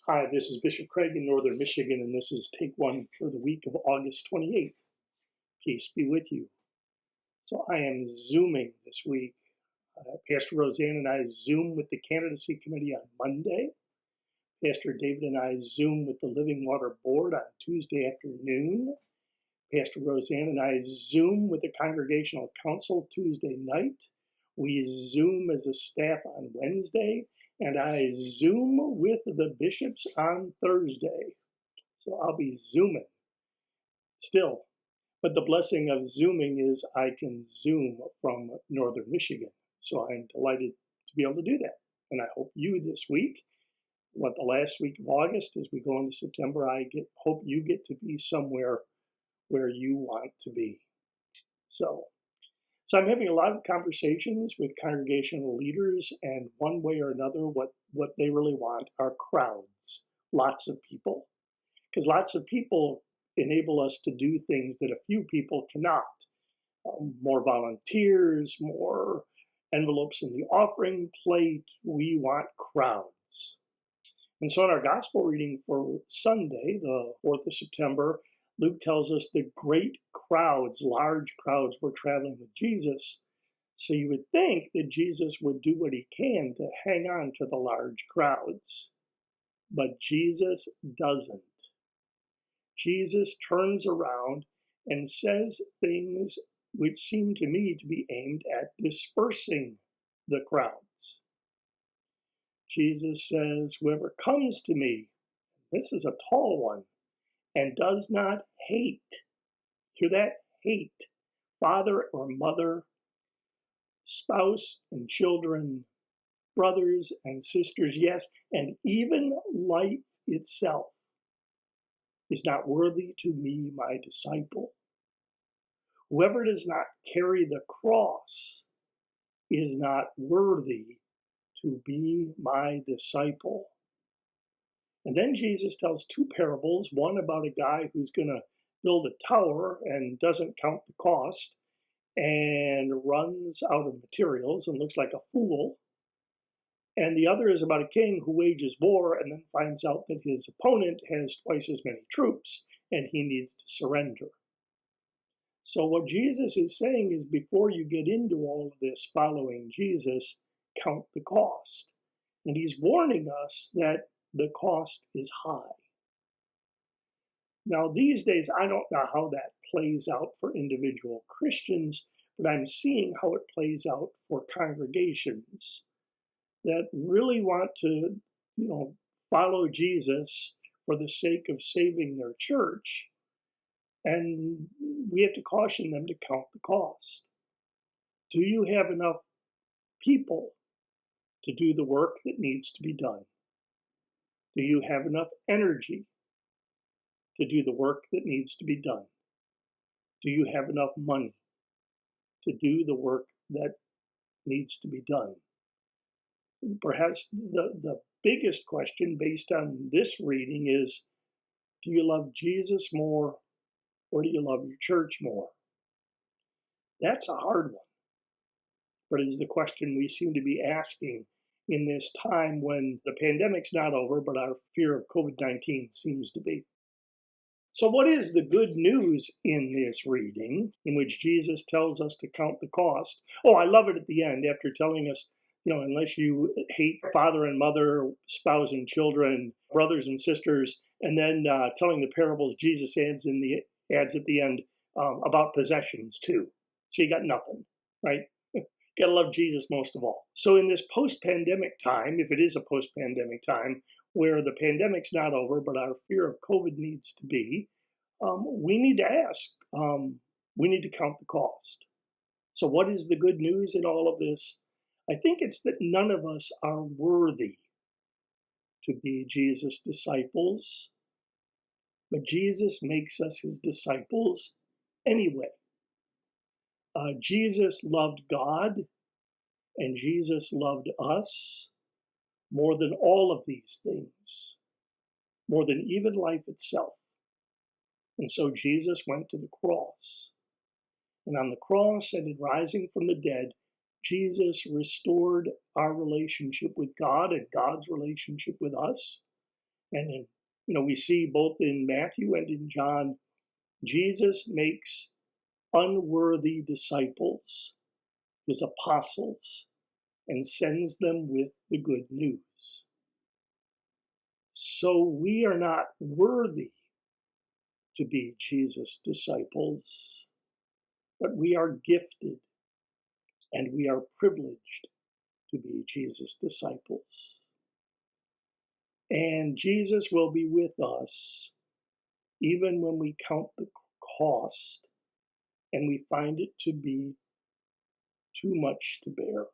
Hi, this is Bishop Craig in Northern Michigan, and this is take one for the week of August 28th. Peace be with you. So I am Zooming this week. Pastor Roseanne and I Zoom with the Candidacy Committee on Monday. Pastor David and I Zoom with the Living Water Board on Tuesday afternoon. Pastor Roseanne and I Zoom with the Congregational Council Tuesday night. We Zoom as a staff on Wednesday. And I Zoom with the bishops on Thursday. So I'll be Zooming still. But the blessing of Zooming is I can Zoom from Northern Michigan. So I'm delighted to be able to do that. And I hope you this week, the last week of August, as we go into September, hope you get to be somewhere where you want to be. So I'm having a lot of conversations with congregational leaders, and one way or another, what they really want are crowds, lots of people. Because lots of people enable us to do things that a few people cannot. More volunteers, more envelopes in the offering plate. We want crowds. And so in our gospel reading for Sunday, the 4th of September, Luke tells us that great crowds, large crowds, were traveling with Jesus. So you would think that Jesus would do what he can to hang on to the large crowds. But Jesus doesn't. Jesus turns around and says things which seem to me to be aimed at dispersing the crowds. Jesus says, whoever comes to me, this is a tall one, and does not hate, hear that? Hate, father or mother, spouse and children, brothers and sisters, yes, and even life itself, is not worthy to be my disciple. Whoever does not carry the cross is not worthy to be my disciple. And then Jesus tells two parables, one about a guy who's going to build a tower and doesn't count the cost and runs out of materials and looks like a fool. And the other is about a king who wages war and then finds out that his opponent has twice as many troops and he needs to surrender. So what Jesus is saying is, before you get into all of this following Jesus, count the cost. And he's warning us that the cost is high. Now, these days, I don't know how that plays out for individual Christians, but I'm seeing how it plays out for congregations that really want to, follow Jesus for the sake of saving their church. And we have to caution them to count the cost. Do you have enough people to do the work that needs to be done? Do you have enough energy to do the work that needs to be done? Do you have enough money to do the work that needs to be done? Perhaps the biggest question based on this reading is, do you love Jesus more or do you love your church more? That's a hard one, but it is the question we seem to be asking in this time when the pandemic's not over, but our fear of COVID-19 seems to be. So what is the good news in this reading in which Jesus tells us to count the cost? Oh, I love it at the end after telling us, unless you hate father and mother, spouse and children, brothers and sisters, and then telling the parables, Jesus adds at the end about possessions too. So you got nothing, right? Got to love Jesus most of all. So in this post-pandemic time, if it is a post-pandemic time, where the pandemic's not over, but our fear of COVID needs to be, we need to ask, we need to count the cost. So what is the good news in all of this? I think it's that none of us are worthy to be Jesus' disciples, but Jesus makes us his disciples anyway. Jesus loved God, and Jesus loved us more than all of these things, more than even life itself. And so Jesus went to the cross. And on the cross and in rising from the dead, Jesus restored our relationship with God and God's relationship with us. And we see both in Matthew and in John, Jesus makes unworthy disciples, his apostles, and sends them with the good news. So we are not worthy to be Jesus' disciples, but we are gifted and we are privileged to be Jesus' disciples. And Jesus will be with us even when we count the cost and we find it to be too much to bear.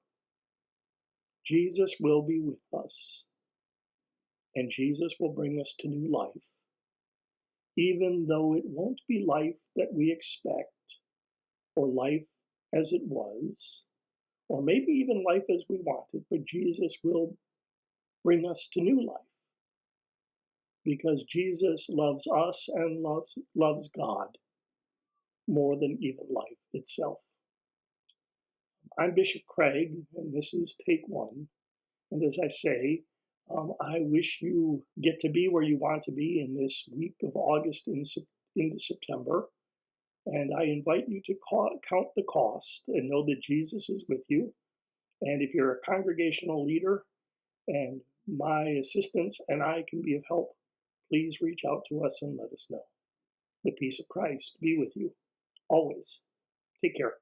Jesus will be with us, and Jesus will bring us to new life, even though it won't be life that we expect, or life as it was, or maybe even life as we wanted, but Jesus will bring us to new life, because Jesus loves us and loves God more than even life itself. I'm Bishop Craig, and this is Take One. And as I say, I wish you get to be where you want to be in this week of August into September. And I invite you to count the cost and know that Jesus is with you. And if you're a congregational leader and my assistants and I can be of help, please reach out to us and let us know. The peace of Christ be with you always. Take care.